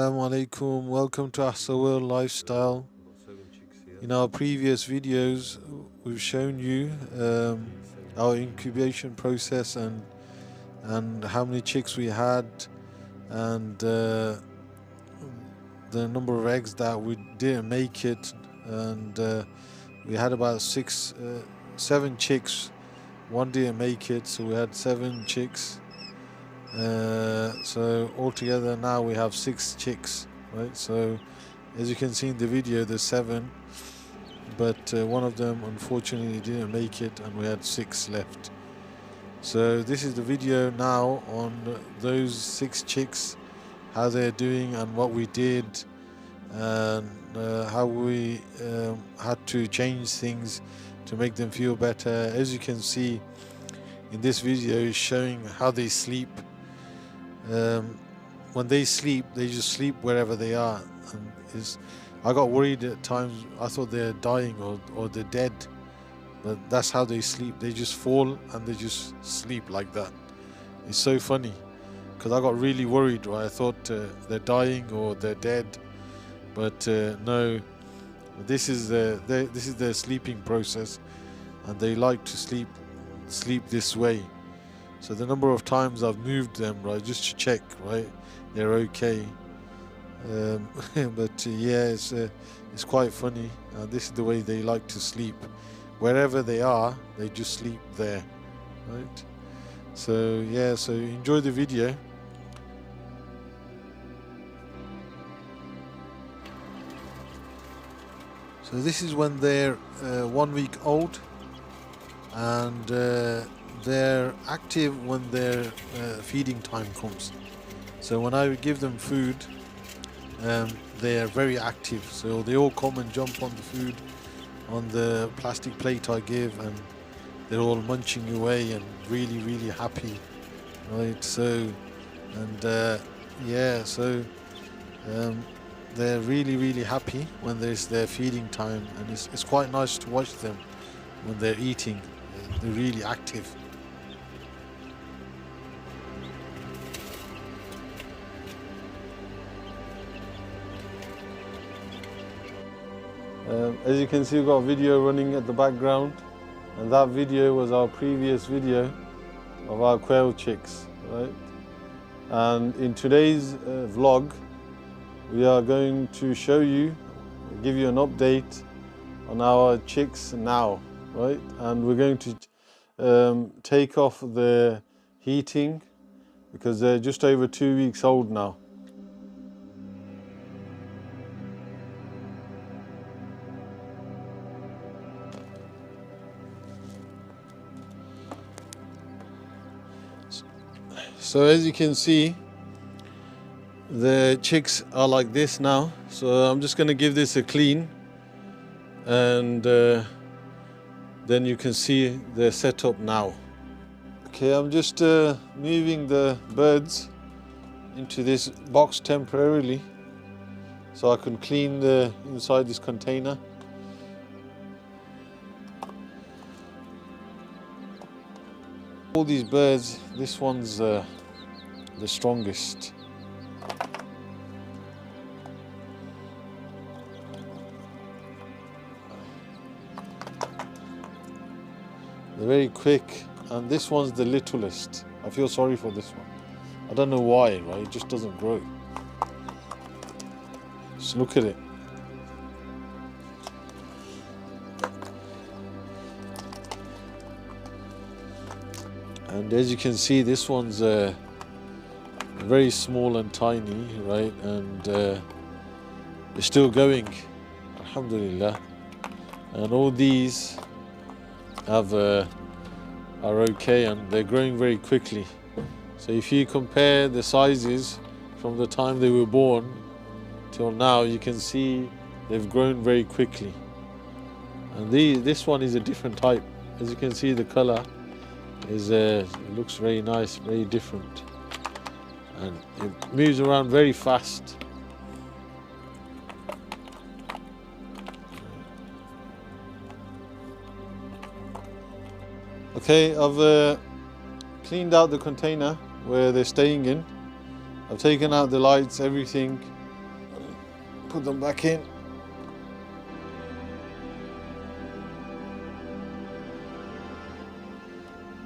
Assalamu alaikum, welcome to AHSA World Lifestyle. In our previous videos we've shown you our incubation process and how many chicks we had, and the number of eggs that we didn't make it, and we had about 7 chicks. One didn't make it, so we had 7 chicks. So altogether now we have 6 chicks, right? So as you can see in the video, there's 7, but one of them unfortunately didn't make it, and we had 6 left. So this is the video now on those 6 chicks, how they're doing and what we did, and how we had to change things to make them feel better. As you can see in this video, is showing how they sleep. When they sleep, they just sleep wherever they are, and I got worried at times. I thought they're dying or they're dead, but that's how they sleep. They just fall and they just sleep like that. It's so funny because I got really worried, right? I thought they're dying or they're dead, but no, this is their sleeping process, and they like to sleep this way. So the number of times I've moved them, right, just to check, right, they're okay. But yeah, it's quite funny. This is the way they like to sleep. Wherever they are, they just sleep there, right? So yeah, so enjoy the video. So this is when they're 1 week old, and they're active when their feeding time comes. So when I give them food, they are very active. So they all come and jump on the food, on the plastic plate I give, and they're all munching away and really happy, right? So, and yeah, so they're really happy when there's their feeding time, and it's quite nice to watch them when they're eating. They're really active. As you can see, we've got a video running at the background, and that video was our previous video of our quail chicks, right? And in today's vlog, we are going to show you, give you an update on our chicks now, right? And we're going to take off the heating because they're just over 2 weeks old now. So as you can see, the chicks are like this now. So I'm just going to give this a clean, and then you can see the setup now. Okay, I'm just moving the birds into this box temporarily so I can clean the inside this container. All these birds, this one's the strongest. They're very quick, and this one's the littlest. I feel sorry for this one. I don't know why, right? It just doesn't grow. Just look at it. And as you can see, this one's very small and tiny, right? And it's still going, alhamdulillah. And all these have are okay, and they're growing very quickly. So if you compare the sizes from the time they were born till now, you can see they've grown very quickly. And this one is a different type. As you can see, the color is it looks very nice, very different, and it moves around very fast. Okay, I've cleaned out the container where they're staying in. I've taken out the lights, everything, put them back in.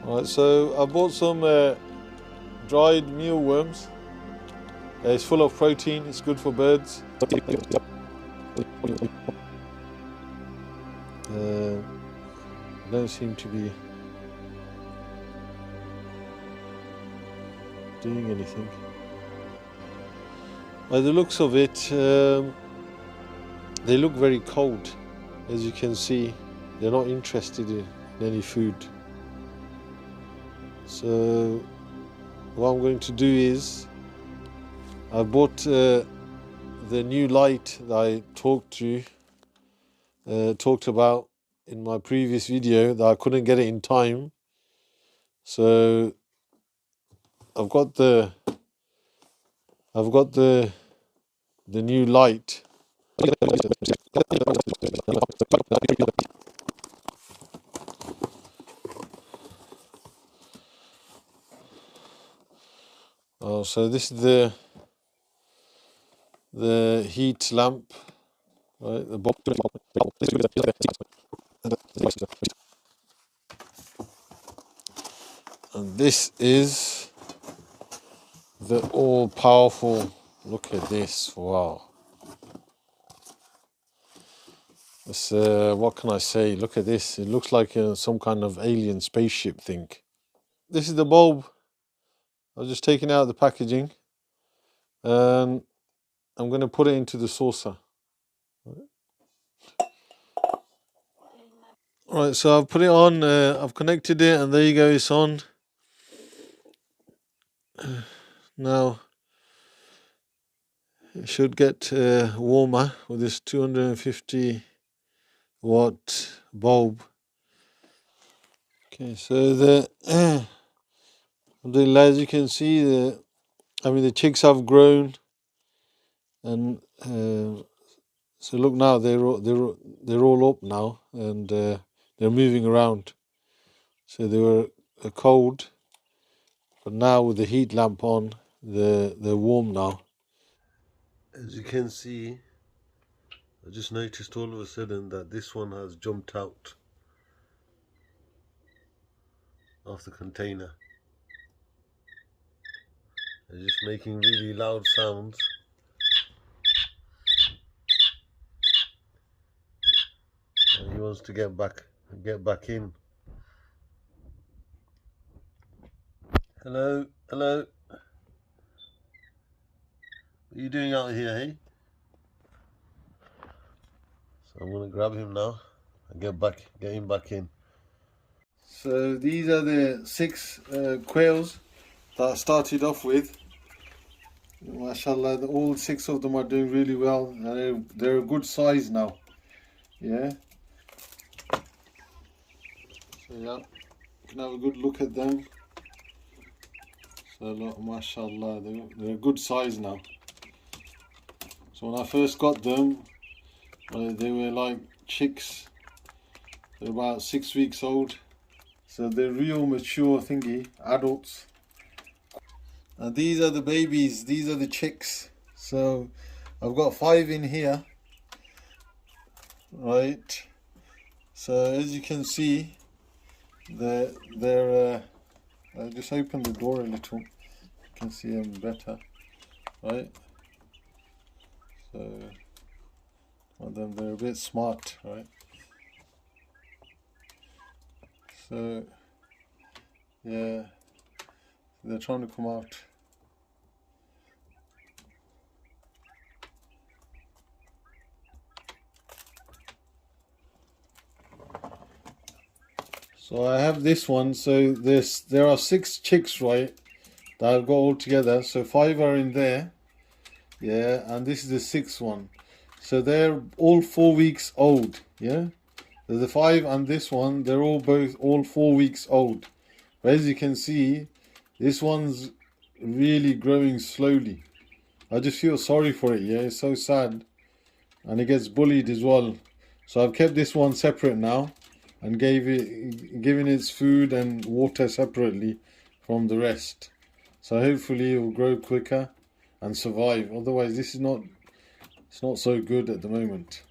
Right, so I bought some dried mealworms. It's full of protein, it's good for birds. Don't seem to be doing anything. By the looks of it, they look very cold. As you can see, they're not interested in any food. So what I'm going to do is, I bought the new light that I talked about in my previous video that I couldn't get it in time. So I've got the new light. Oh, so this is the heat lamp, right? The box. And this is the all-powerful. Look at this! Wow. This, what can I say? Look at this. It looks like some kind of alien spaceship thing. This is the bulb. I was just taking out the packaging, and I'm going to put it into the saucer. Right, so I've put it on, I've connected it, and there you go, it's on. Now, it should get warmer with this 250 watt bulb. Okay, so as you can see, the chicks have grown, and so look now, they're all up now, and they're moving around. So they were cold, but now with the heat lamp on, they're warm now. As you can see, I just noticed all of a sudden that this one has jumped out of the container. They're just making really loud sounds. And he wants to get back in. Hello. What are you doing out here, hey? So I'm gonna grab him now and get him back in. So these are the 6 quails that I started off with. MashaAllah, all 6 of them are doing really well, and they're a good size now. Yeah. So yeah, you can have a good look at them. So look, MashaAllah, they're a good size now. So when I first got them, they were like chicks. They're about 6 weeks old. So they're real mature adults. And these are the babies, these are the chicks. So I've got 5 in here. Right. So as you can see, they're I just opened the door a little. You can see them better. Right. So they're a bit smart, right? So yeah, they're trying to come out. So I have this one. So there are 6 chicks, right, that I've got all together. So 5 are in there. Yeah, and this is the 6th one. So they're all 4 weeks old. Yeah, the 5 and this one, they're all 4 weeks old. But as you can see, this one's really growing slowly. I just feel sorry for it. Yeah, it's so sad, and it gets bullied as well. So I've kept this one separate now, and giving its food and water separately from the rest. So hopefully it will grow quicker and survive. Otherwise, this is not It's not so good at the moment.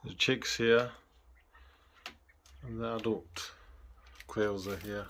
The chicks here and the adult quails are here.